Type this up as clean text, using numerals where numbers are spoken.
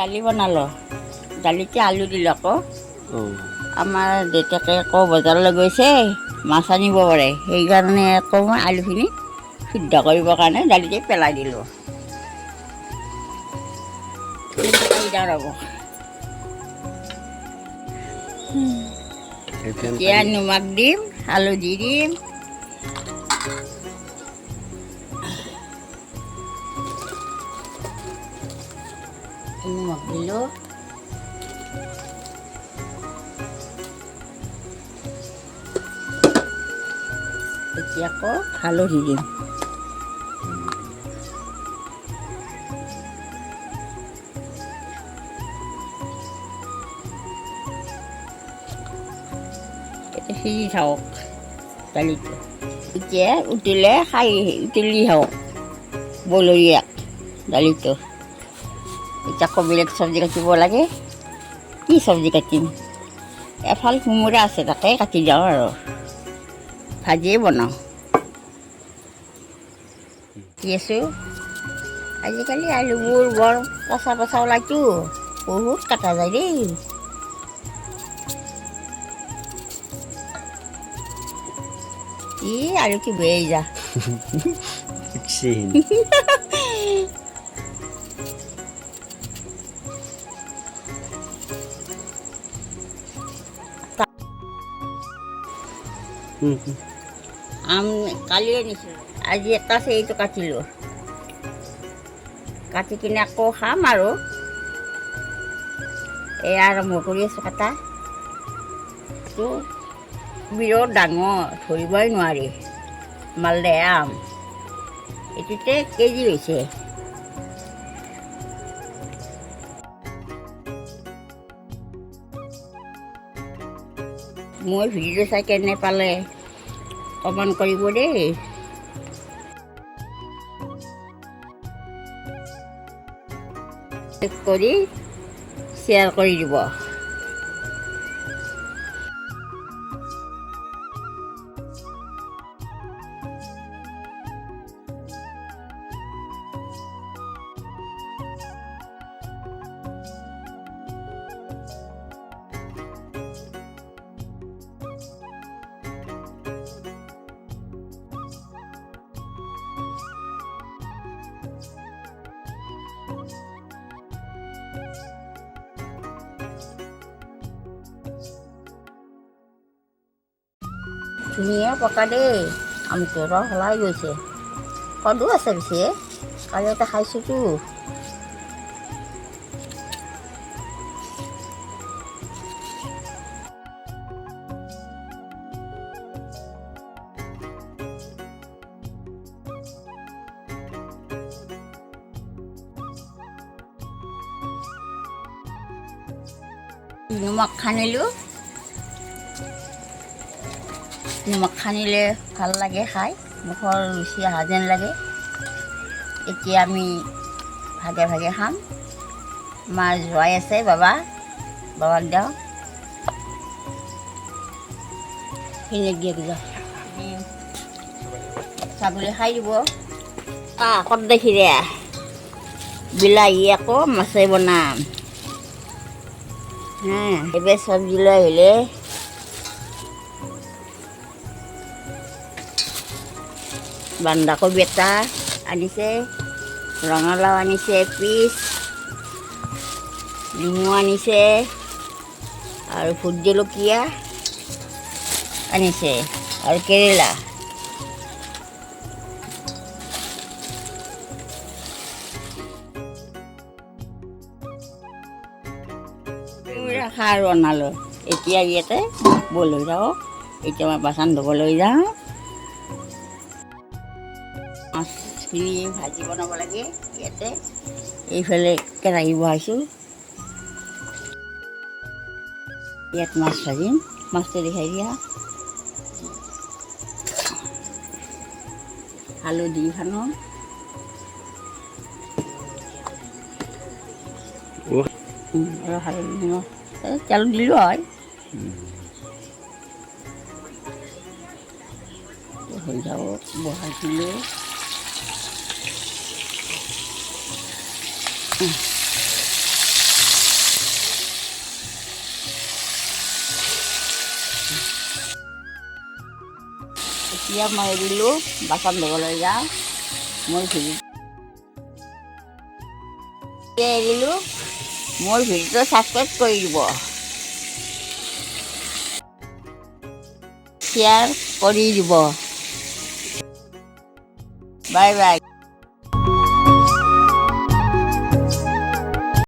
দালি বনালোঁ দালিতে আলু দিলোঁ আকৌ আমাৰ দেউতাকে আকৌ বজাৰলৈ গৈছে মাছ আনিব পাৰে সেইকাৰণে আকৌ মই আলুখিনি সিদ্ধ কৰিবৰ কাৰণে দালিতে পেলাই দিলোঁ ৰ'ব এতিয়া নিমখ দিম হালধি দিম নিমখ দিলোঁ এতিয়া আকৌ হালধি দিম সিজি থাকক দালিটো এতিয়া উঠিলে উতলি থাকক বলৰীয়াক দালিটো এতিয়া আকৌ বেলেগ চব্জি কাটিব লাগে কি চব্জি কাটিম এফাল কোমোৰা আছে তাকে কাটি যাওঁ আৰু ভাজিয়ে বনাওঁ কি আছোঁ আজিকালি আলুবোৰ বৰ পচা পচা ওলাইতো বহুত কটা যায় দেই আলু কি বেয়ে যা আম কালি আনিছিলোঁ আজি এটা আছে এইটো কাটিলোঁ কাটি কিনে আকৌ খাম আৰু এই আৰম্ভ কৰি আছোঁ কাটা এইটো বিৰাট ডাঙৰ ধৰিবই নোৱাৰি মালদে আম এইটোতে কেজি হৈছে মই ভিডিঅ' চাই কেনে পালে কমেণ্ট কৰিব দেই কৰি শ্বেয়াৰ কৰি দিব ধুনীয়া পকা দেই আমটো ৰস ওলাই গৈছে সদো আছে পিছে কালি এটা খাইছোঁতো নিমখ সানিলে ভাল লাগে খাই মুখৰ ৰুচি অহা যেন লাগে এতিয়া আমি ভাগে ভাগে খাম মাৰ জোৱাই আছে বাবাক দিওঁ সিনে দিয়ে যাওঁ ছাগলী খাই দিব কত দেখিৰে বিলাহী আকৌ মাছে বনাম এইবাৰ চব্জি লৈ আহিলে বন্ধাকবি এটা আনিছে ৰঙালাও আনিছে পিচ নেমু আনিছে আৰু ভোট জলকীয়া আনিছে আৰু কেৰেলা খাৰ বনালোঁ এতিয়া ইয়াতে বলৈ যাওঁ এতিয়া মই বাচন ধুবলৈ যাওঁ মাছখিনি ভাজি বনাব লাগে ইয়াতে এইফালে কেৰাহী বহাইছোঁ ইয়াত মাছ ভাজিম মাছটো দেখাই দিয়া হালধি খানো আৰু হালধি নিমখ তেল দিলোঁ হয় হৈ যাব বহাই দিলোঁ এতিয়া মই এৰিলোঁ, বাচন ধুবলৈ যাওঁ। মোৰ ভিডিঅ' এৰিলোঁ, মোৰ ভিডিঅ'টো ছাবস্ক্ৰাইব কৰি দিব, শ্বেয়াৰ কৰি দিব। Bye bye.